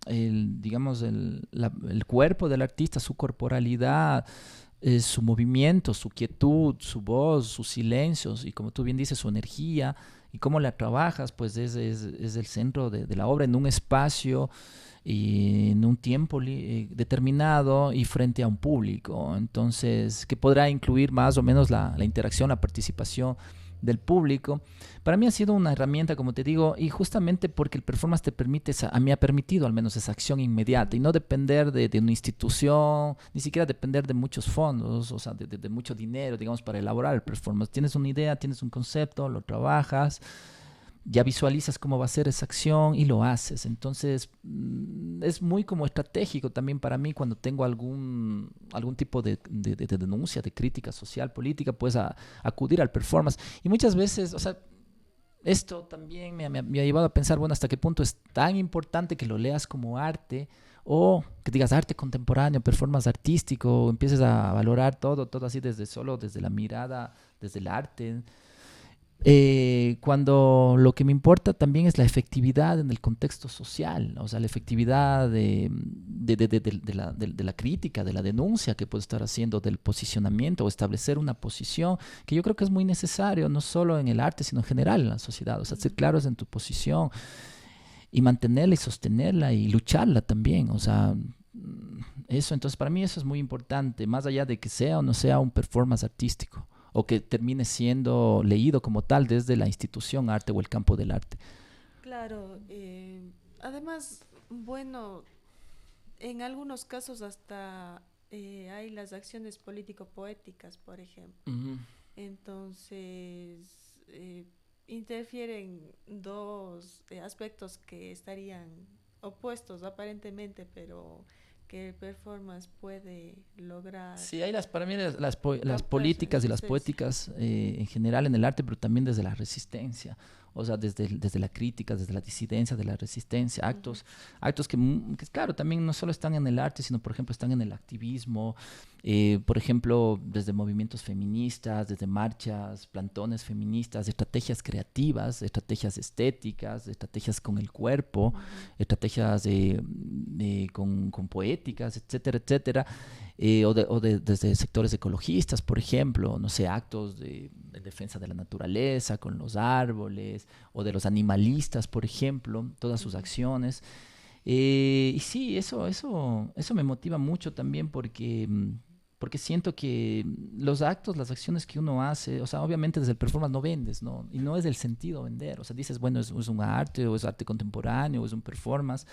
digamos, el cuerpo del artista, su corporalidad, su movimiento, su quietud, su voz, sus silencios, y como tú bien dices, su energía, y cómo la trabajas, pues es el centro de la obra en un espacio y en un tiempo determinado y frente a un público. Entonces, que podrá incluir más o menos la interacción, la participación del público. Para mí ha sido una herramienta, como te digo, y justamente porque el performance te permite, a mí ha permitido al menos esa acción inmediata y no depender de una institución, ni siquiera depender de muchos fondos, o sea, de mucho dinero, digamos, para elaborar el performance. Tienes una idea, tienes un concepto, lo trabajas, ya visualizas cómo va a ser esa acción y lo haces. Entonces, es muy como estratégico también para mí cuando tengo algún tipo de denuncia, de crítica social, política, pues acudir al performance. Y muchas veces, o sea, esto también me ha llevado a pensar, bueno, hasta qué punto es tan importante que lo leas como arte o que digas arte contemporáneo, performance artístico, o empieces a valorar todo así desde la mirada, desde el arte, cuando lo que me importa también es la efectividad en el contexto social, o sea, la efectividad de la crítica, de la denuncia que puede estar haciendo, del posicionamiento o establecer una posición, que yo creo que es muy necesario, no solo en el arte, sino en general en la sociedad, o sea, ser ujú, claros en tu posición y mantenerla y sostenerla y lucharla también, o sea, eso, entonces para mí eso es muy importante, más allá de que sea o no sea un performance artístico o que termine siendo leído como tal desde la institución arte o el campo del arte. claro, además, bueno, en algunos casos hasta hay las acciones político-poéticas, por ejemplo. Ujú. Entonces, interfieren dos aspectos que estarían opuestos aparentemente, pero que el performance puede lograr Sí, hay para mí las captar políticas y su las esencia. poéticas en general en el arte, pero también desde la resistencia, o sea, desde la crítica, desde la disidencia, de la resistencia, Ujú, actos que, claro, también no solo están en el arte, sino, por ejemplo, están en el activismo, por ejemplo, desde movimientos feministas, desde marchas, plantones feministas, estrategias creativas, estrategias estéticas, estrategias con el cuerpo, ujú, estrategias con poéticas, etcétera, etcétera, desde sectores ecologistas, por ejemplo, no sé, actos de defensa de la naturaleza con los árboles, o de los animalistas, por ejemplo, todas sus ujú. acciones. Y sí, eso me motiva mucho también porque siento que los actos, las acciones que uno hace, o sea, obviamente desde el performance no vendes, ¿no? Y no es el sentido vender, o sea, dices, bueno, es un arte, o es arte contemporáneo, o es un performance,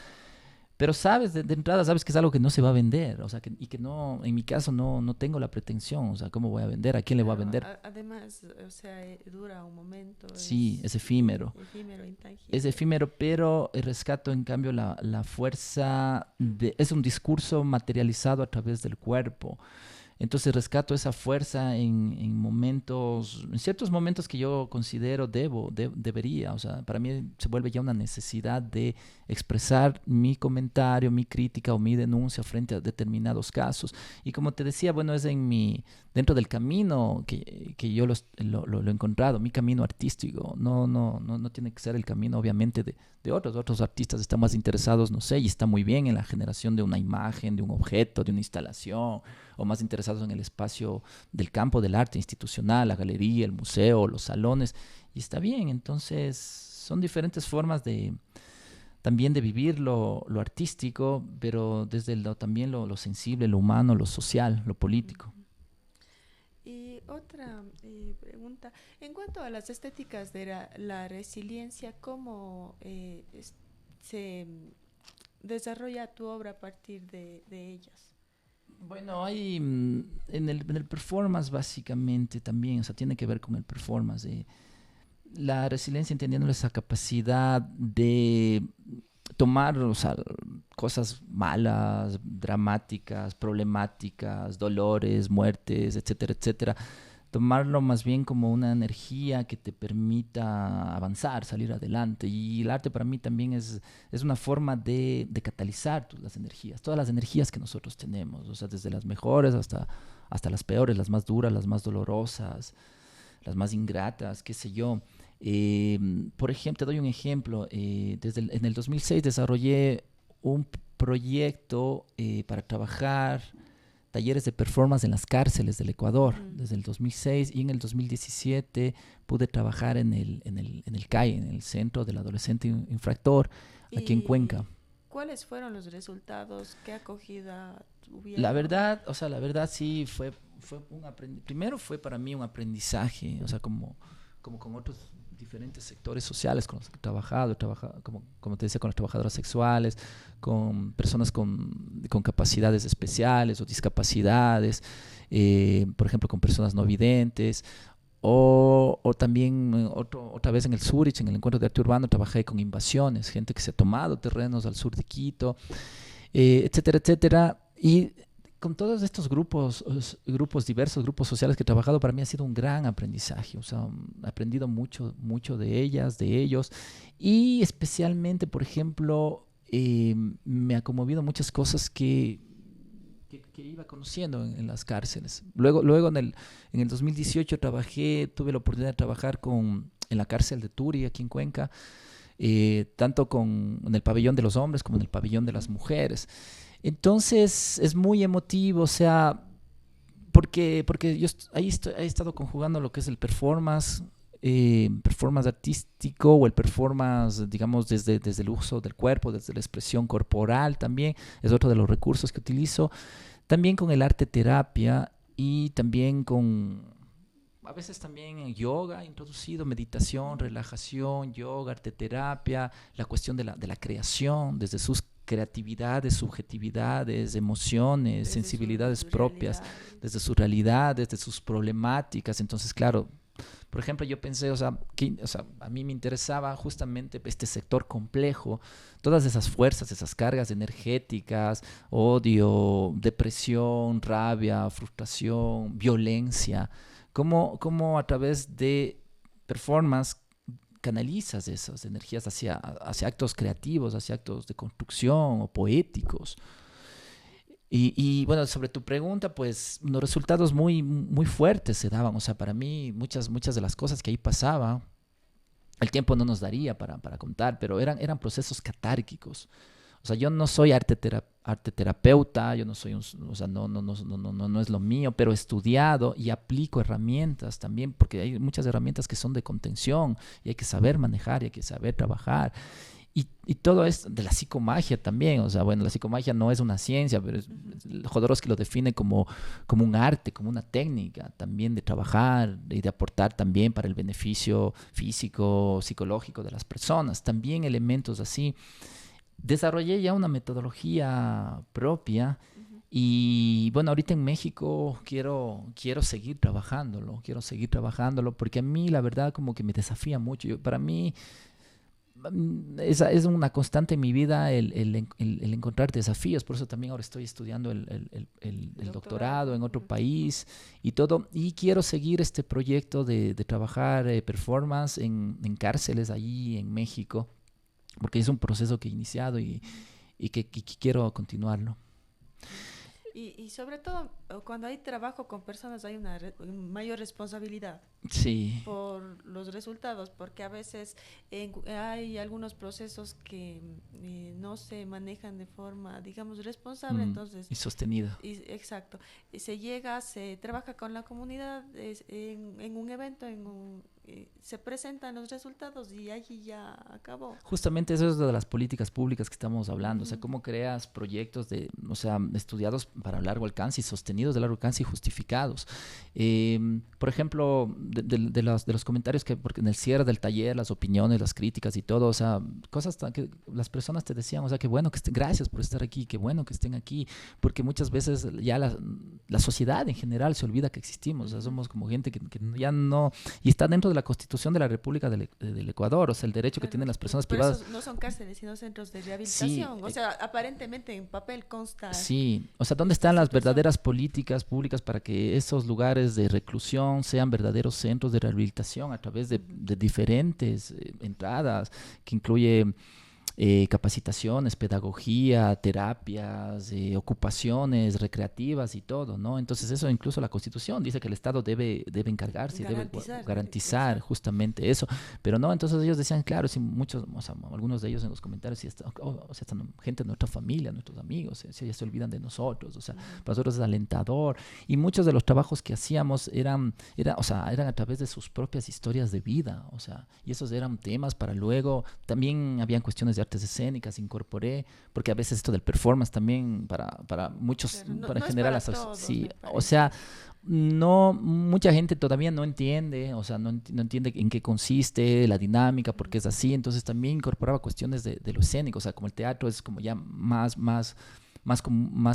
pero sabes, de entrada sabes que es algo que no se va a vender, o sea, y que no, en mi caso no tengo la pretensión, o sea, ¿cómo voy a vender? ¿A quién le voy a Claro, vender? además, o sea, dura un momento, Sí, es es efímero. efímero, Es intangible. efímero, pero rescato en cambio la fuerza es un discurso materializado a través del cuerpo. Entonces rescato esa fuerza en ciertos momentos que yo considero debería. O sea, para mí se vuelve ya una necesidad de expresar mi comentario, mi crítica o mi denuncia frente a determinados casos. Y como te decía, bueno, es dentro del camino que yo lo he encontrado, mi camino artístico. No tiene que ser el camino, obviamente, de otros artistas están más interesados, no sé, y está muy bien en la generación de una imagen, de un objeto, de una instalación, o más interesados en el espacio del campo del arte institucional, la galería, el museo, los salones, y está bien. Entonces, son diferentes formas también de vivir lo artístico, pero desde también lo sensible, lo humano, lo social, lo político. Y otra pregunta, en cuanto a las estéticas de la resiliencia, ¿cómo se desarrolla tu obra a partir de ellas? Bueno, hay en el performance básicamente también, o sea, tiene que ver con el performance. La resiliencia entendiendo esa capacidad de tomar, o sea, cosas malas, dramáticas, problemáticas, dolores, muertes, etcétera, etcétera, tomarlo más bien como una energía que te permita avanzar, salir adelante. Y el arte para mí también es una forma de catalizar las energías, todas las energías que nosotros tenemos, o sea, desde las mejores hasta las peores, las más duras, las más dolorosas, las más ingratas, qué sé yo. Eh, por ejemplo, te doy un ejemplo. En el 2006 desarrollé un proyecto para trabajar talleres de performance en las cárceles del Ecuador desde el 2006, y en el 2017 pude trabajar en el CAI, en el Centro del Adolescente Infractor, aquí en ¿Y Cuenca. cuáles fueron los resultados? ¿Qué acogida La tuvieron? verdad, o sea, la verdad sí fue primero fue para mí un aprendizaje, o sea, como con otros diferentes sectores sociales con los que he trabajado como te decía, con las trabajadoras sexuales, con personas con capacidades especiales o discapacidades, por ejemplo, con personas no videntes, o también otra vez en el Zurich, en el encuentro de arte urbano, trabajé con invasiones, gente que se ha tomado terrenos al sur de Quito, etcétera, etcétera. Y con todos estos grupos diversos, grupos sociales que he trabajado, para mí ha sido un gran aprendizaje. O sea, he aprendido mucho, mucho de ellas, de ellos. Y especialmente, por ejemplo, me ha conmovido muchas cosas que iba conociendo en las cárceles. Luego en el 2018 tuve la oportunidad de trabajar en la cárcel de Turi, aquí en Cuenca, tanto en el pabellón de los hombres como en el pabellón de las mujeres. Entonces es muy emotivo, o sea, porque he estado conjugando lo que es el performance artístico o el performance, digamos, desde el uso del cuerpo, desde la expresión corporal también, es otro de los recursos que utilizo, también con el arte terapia y también a veces también yoga introducido, meditación, relajación, yoga, arte terapia, la cuestión de la creación, desde sus creatividades, subjetividades, emociones, Desde sensibilidades sus propias, realidades. desde sus realidades, desde sus problemáticas. Entonces, claro, por ejemplo, yo pensé, o sea, a mí me interesaba justamente este sector complejo, todas esas fuerzas, esas cargas energéticas, odio, depresión, rabia, frustración, violencia, cómo a través de performance canalizas esas energías hacia actos creativos, hacia actos de construcción o poéticos. Y bueno, sobre tu pregunta, pues los resultados muy, muy fuertes se daban. O sea, para mí muchas de las cosas que ahí pasaban, el tiempo no nos daría para contar, pero eran procesos catárquicos. O sea, yo no soy arte terapeuta, yo no soy o sea, no es lo mío, pero he estudiado y aplico herramientas también, porque hay muchas herramientas que son de contención y hay que saber manejar y hay que saber trabajar. Y todo es de la psicomagia también. O sea, bueno, la psicomagia no es una ciencia, pero Jodorowsky lo define como un arte, como una técnica también de trabajar y de aportar también para el beneficio físico, psicológico de las personas. También elementos así. Desarrollé ya una metodología propia y bueno, ahorita en México quiero seguir trabajándolo porque a mí la verdad como que me desafía mucho. Para mí es una constante en mi vida el encontrar desafíos. Por eso también ahora estoy estudiando el doctorado en otro país y todo. Y quiero seguir este proyecto de trabajar performance en cárceles allí en México, porque es un proceso que he iniciado y que quiero continuarlo. Y sobre todo, cuando hay trabajo con personas hay una mayor responsabilidad Sí. por los resultados, porque a veces hay algunos procesos que no se manejan de forma, digamos, responsable, entonces, Y sostenido. exacto, y se llega, se trabaja con la comunidad en un evento, se presentan los resultados y allí ya acabó. Justamente eso es de las políticas públicas que estamos hablando, o sea, Ujú. cómo creas proyectos o sea, estudiados para largo alcance y sostenidos de largo alcance y justificados. Por ejemplo, de los comentarios porque en el cierre del taller, las opiniones, las críticas y todo, o sea, cosas que las personas te decían, o sea, qué bueno que gracias por estar aquí, qué bueno que estén aquí, porque muchas veces ya la sociedad en general se olvida que existimos, o sea, somos como gente que ya no, y está dentro de la Constitución de la República del Ecuador, o sea, el derecho que Claro, tienen las personas por privadas. eso no son cárceles, sino centros de Sí, rehabilitación. O sea, aparentemente en papel consta sí, o sea, ¿dónde esta están las situación. verdaderas políticas públicas para que esos lugares de reclusión sean verdaderos centros de rehabilitación a través Ujú. de diferentes entradas, que incluye capacitaciones, pedagogía, terapias, ocupaciones recreativas y todo, ¿no? Entonces eso incluso la Constitución dice que el Estado debe encargarse y debe Garantizar, garantizar exacto. justamente eso, pero no, entonces ellos decían, claro, sí, muchos, o sea, algunos de ellos en los comentarios, sí, o sea, están gente de nuestra familia, nuestros amigos, ya se olvidan de nosotros, o sea, Ujú. para nosotros es alentador, y muchos de los trabajos que hacíamos o sea, eran a través de sus propias historias de vida, o sea, y esos eran temas para luego, también habían cuestiones de artes escénicas, incorporé, porque a veces esto del performance también para muchos, Claro, no, para en no es general, para todos, sí, me o sea, parece. no, mucha gente todavía no entiende, o sea, no entiende en qué consiste la dinámica, por qué es así, entonces también incorporaba cuestiones de lo escénico, o sea, como el teatro es como ya más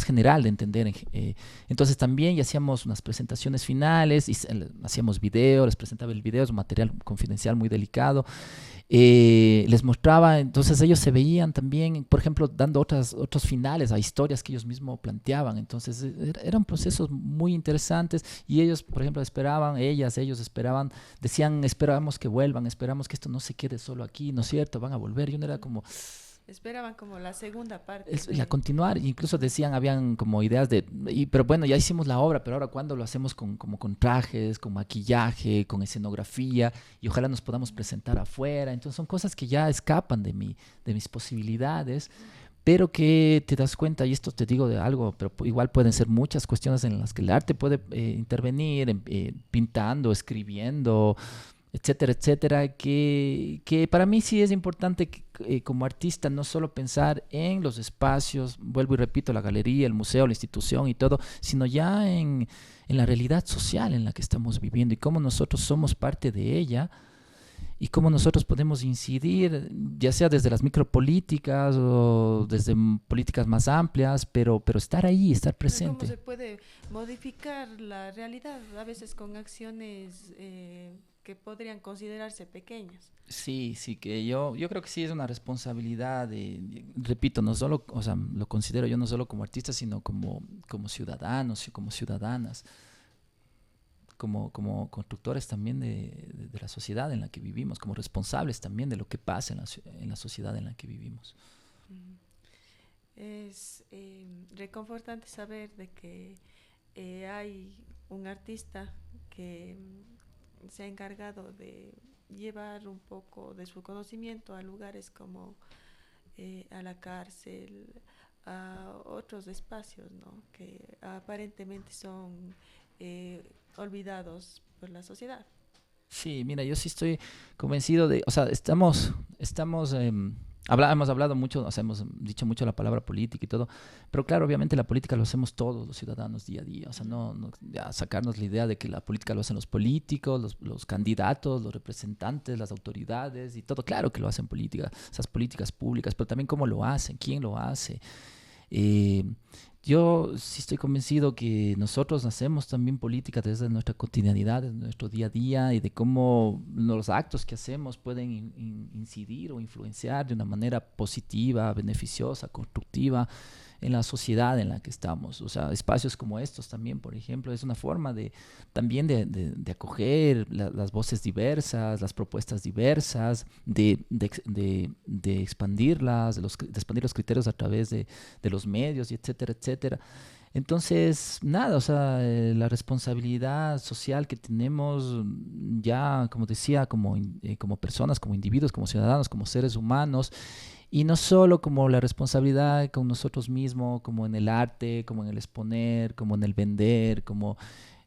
general de entender. Entonces también ya hacíamos unas presentaciones finales, y hacíamos video, les presentaba el video, es un material confidencial muy delicado, les mostraba, entonces ellos se veían también, por ejemplo, dando otros finales a historias que ellos mismos planteaban, entonces eran procesos muy interesantes y ellos, por ejemplo, ellos esperaban, decían, esperamos que vuelvan, esperamos que esto no se quede solo aquí, ¿no es cierto? Van a volver, y uno era como, Esperaban como la segunda parte la de... continuar, incluso Ujú. decían, habían como ideas pero bueno, ya hicimos la obra, pero ahora cuándo lo hacemos como con trajes, con maquillaje, con escenografía, y ojalá nos podamos presentar afuera. Entonces son cosas que ya escapan de mis posibilidades, pero que te das cuenta, y esto te digo de algo, pero igual pueden ser muchas cuestiones en las que el arte puede intervenir, pintando, escribiendo, etcétera, etcétera, que para mí sí es importante como artista no solo pensar en los espacios, vuelvo y repito, la galería, el museo, la institución y todo, sino ya en la realidad social en la que estamos viviendo y cómo nosotros somos parte de ella y cómo nosotros podemos incidir, ya sea desde las micropolíticas o desde políticas más amplias, pero estar ahí, estar ¿Cómo presente. se puede modificar la realidad a veces con acciones que podrían considerarse pequeñas? Sí, sí, que yo creo que sí es una responsabilidad repito, no solo, o sea, lo considero yo no solo como artista, sino como ciudadanos y como ciudadanas, como constructores también de la sociedad en la que vivimos, como responsables también de lo que pasa en la sociedad en la que vivimos. Ujú. Es reconfortante saber de que hay un artista que se ha encargado de llevar un poco de su conocimiento a lugares como a la cárcel, a otros espacios, ¿no? Que aparentemente son olvidados por la sociedad. Sí, mira, yo sí estoy convencido o sea, estamos, hemos hablado mucho, o sea, hemos dicho mucho la palabra política y todo, pero claro, obviamente la política lo hacemos todos los ciudadanos día a día, o sea, Ujú. ya sacarnos la idea de que la política lo hacen los políticos, los candidatos, los representantes, las autoridades y todo, claro que lo hacen política, esas políticas públicas, pero también cómo lo hacen, quién lo hace, eh, Yo sí estoy convencido que nosotros hacemos también política desde nuestra cotidianidad, desde nuestro día a día y de cómo los actos que hacemos pueden incidir o influenciar de una manera positiva, beneficiosa, constructiva en la sociedad en la que estamos. O sea, espacios como estos también, por ejemplo, es una forma de también de acoger las voces diversas, las propuestas diversas, de expandirlas, de expandir los criterios a través de los medios, y etcétera, etcétera. Entonces, nada, o sea, la responsabilidad social que tenemos ya, como decía, como personas, como individuos, como ciudadanos, como seres humanos, y no solo como la responsabilidad con nosotros mismos, como en el arte, como en el exponer, como en el vender, como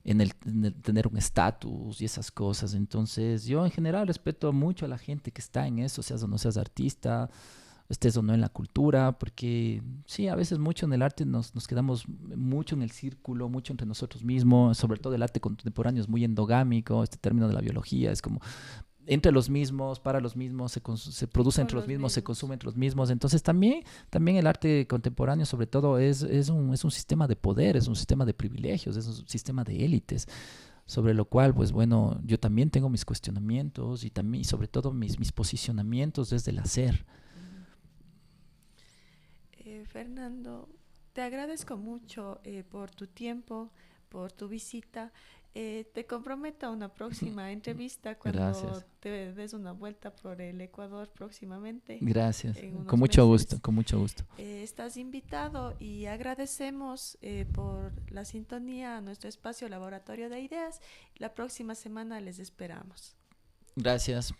en el tener un estatus y esas cosas. Entonces, yo en general respeto mucho a la gente que está en eso, seas o no seas artista, estés o no en la cultura, porque sí, a veces mucho en el arte nos quedamos mucho en el círculo, mucho entre nosotros mismos, sobre todo el arte contemporáneo es muy endogámico, este término de la biología es como entre los mismos, para los mismos, se produce Por entre los los mismos, se mismos. consume entre los mismos. Entonces también el arte contemporáneo sobre todo es un sistema de poder, es un sistema de privilegios, es un sistema de élites, sobre lo cual, pues bueno, yo también tengo mis cuestionamientos y también, y sobre todo mis posicionamientos desde el hacer. Ujú. Fernando, te agradezco mucho por tu tiempo, por tu visita. Te comprometo a una próxima entrevista cuando Gracias, te des una vuelta por el Ecuador próximamente, gracias, en con unos mucho gusto, meses. con mucho gusto. Estás invitado y agradecemos por la sintonía a nuestro espacio Laboratorio de Ideas. La próxima semana les esperamos. Gracias.